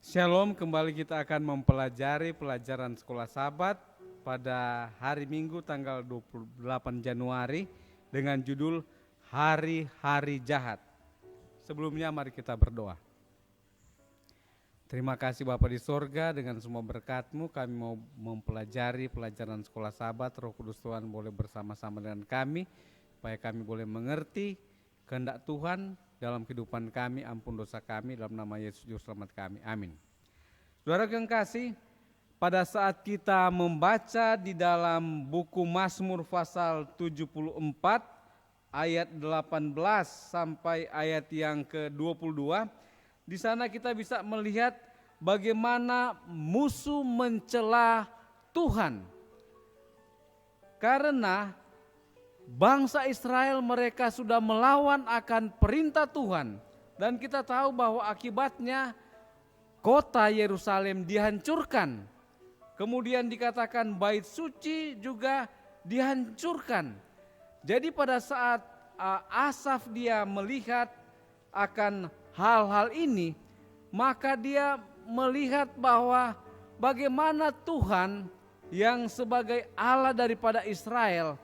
Shalom, kembali kita akan mempelajari pelajaran sekolah Sabat pada hari Minggu tanggal 28 Januari dengan judul Hari-Hari Jahat. Sebelumnya mari kita berdoa. Terima kasih Bapa di sorga, dengan semua berkat-Mu kami mau mempelajari pelajaran sekolah Sabat. Roh Kudus Tuhan boleh bersama-sama dengan kami, supaya kami boleh mengerti kehendak Tuhan dalam kehidupan kami. Ampun dosa kami, dalam nama Yesus Juru Selamat kami, amin. Saudara yang kasih, pada saat kita membaca di dalam buku Mazmur pasal 74 ayat 18 sampai ayat yang ke-22, di sana kita bisa melihat bagaimana musuh mencela Tuhan. Karena bangsa Israel mereka sudah melawan akan perintah Tuhan. Dan kita tahu bahwa akibatnya kota Yerusalem dihancurkan. Kemudian dikatakan bait suci juga dihancurkan. Jadi pada saat Asaf dia melihat akan hal-hal ini, maka dia melihat bahwa bagaimana Tuhan yang sebagai Allah daripada Israel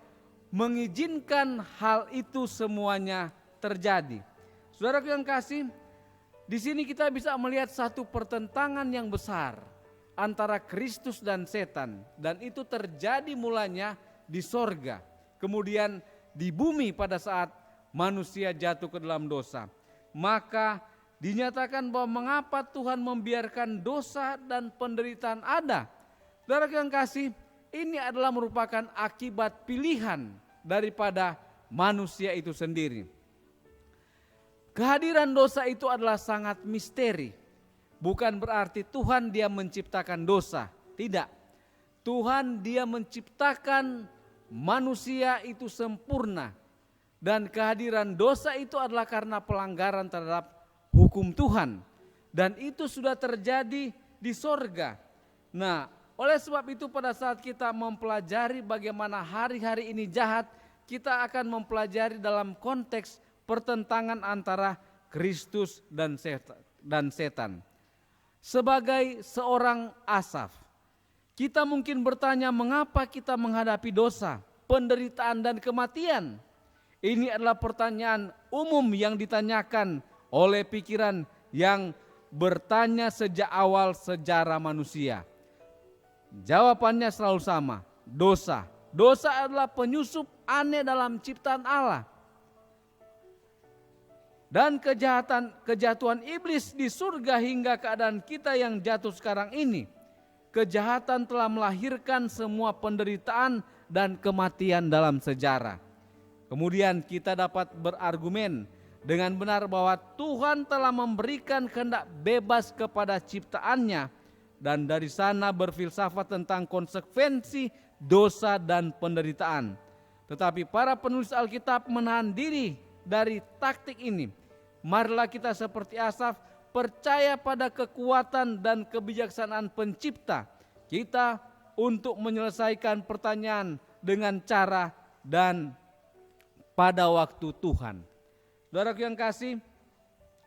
mengizinkan hal itu semuanya terjadi. Saudara yang kasih, di sini kita bisa melihat satu pertentangan yang besar antara Kristus dan setan, dan itu terjadi mulanya di sorga, kemudian di bumi pada saat manusia jatuh ke dalam dosa. Maka dinyatakan bahwa mengapa Tuhan membiarkan dosa dan penderitaan ada. Saudara yang kasih, ini adalah merupakan akibat pilihan daripada manusia itu sendiri. Kehadiran dosa itu adalah sangat misteri. Bukan berarti Tuhan dia menciptakan dosa, tidak. Tuhan dia menciptakan manusia itu sempurna. Dan kehadiran dosa itu adalah karena pelanggaran terhadap hukum Tuhan. Dan itu sudah terjadi di sorga. Nah, oleh sebab itu pada saat kita mempelajari bagaimana hari-hari ini jahat, kita akan mempelajari dalam konteks pertentangan antara Kristus dan setan. Sebagai seorang Asaf, kita mungkin bertanya mengapa kita menghadapi dosa, penderitaan dan kematian. Ini adalah pertanyaan umum yang ditanyakan oleh pikiran yang bertanya sejak awal sejarah manusia. Jawabannya selalu sama, dosa. Dosa adalah penyusup aneh dalam ciptaan Allah. Dan kejatuhan iblis di surga hingga keadaan kita yang jatuh sekarang ini. Kejahatan telah melahirkan semua penderitaan dan kematian dalam sejarah. Kemudian kita dapat berargumen dengan benar bahwa Tuhan telah memberikan kehendak bebas kepada ciptaannya. Dan dari sana berfilsafat tentang konsekuensi dosa dan penderitaan. Tetapi para penulis Alkitab menahan diri dari taktik ini. Marilah kita seperti Asaf percaya pada kekuatan dan kebijaksanaan pencipta kita untuk menyelesaikan pertanyaan dengan cara dan pada waktu Tuhan. Saudaraku yang kasih,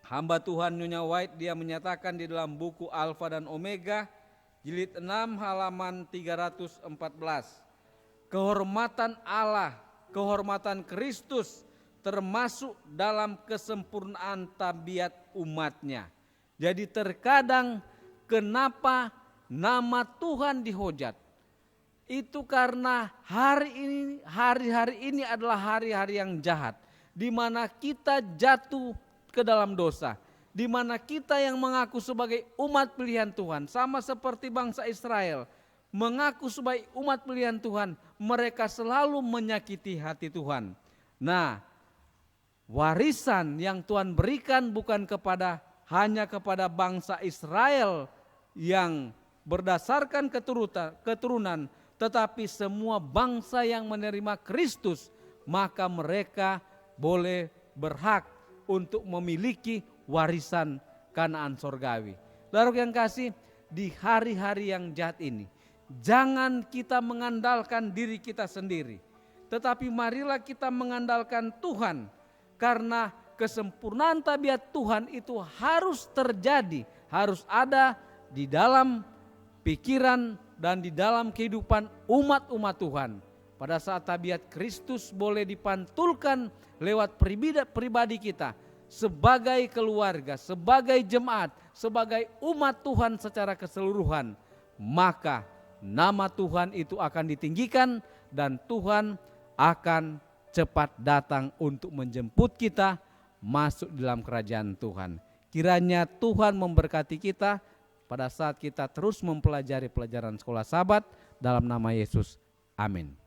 hamba Tuhan Nyonya White dia menyatakan di dalam buku Alfa dan Omega jilid 6 halaman 314. Kehormatan Allah, kehormatan Kristus termasuk dalam kesempurnaan tabiat umatnya. Jadi terkadang kenapa nama Tuhan dihujat? Itu karena hari-hari ini adalah hari-hari yang jahat, di mana kita jatuh ke dalam dosa, di mana kita yang mengaku sebagai umat pilihan Tuhan, sama seperti bangsa Israel, mengaku sebagai umat pilihan Tuhan, mereka selalu menyakiti hati Tuhan. Nah, warisan yang Tuhan berikan bukan hanya kepada bangsa Israel yang berdasarkan keturunan, tetapi semua bangsa yang menerima Kristus, maka mereka boleh berhak untuk memiliki warisan Kanaan sorgawi. Saudara yang kasih, di hari-hari yang jahat ini, jangan kita mengandalkan diri kita sendiri, tetapi marilah kita mengandalkan Tuhan, karena kesempurnaan tabiat Tuhan itu harus terjadi, harus ada di dalam pikiran dan di dalam kehidupan umat-umat Tuhan. Pada saat tabiat Kristus boleh dipantulkan lewat pribadi kita sebagai keluarga, sebagai jemaat, sebagai umat Tuhan secara keseluruhan, maka nama Tuhan itu akan ditinggikan dan Tuhan akan cepat datang untuk menjemput kita masuk dalam kerajaan Tuhan. Kiranya Tuhan memberkati kita pada saat kita terus mempelajari pelajaran sekolah Sabat dalam nama Yesus. Amin.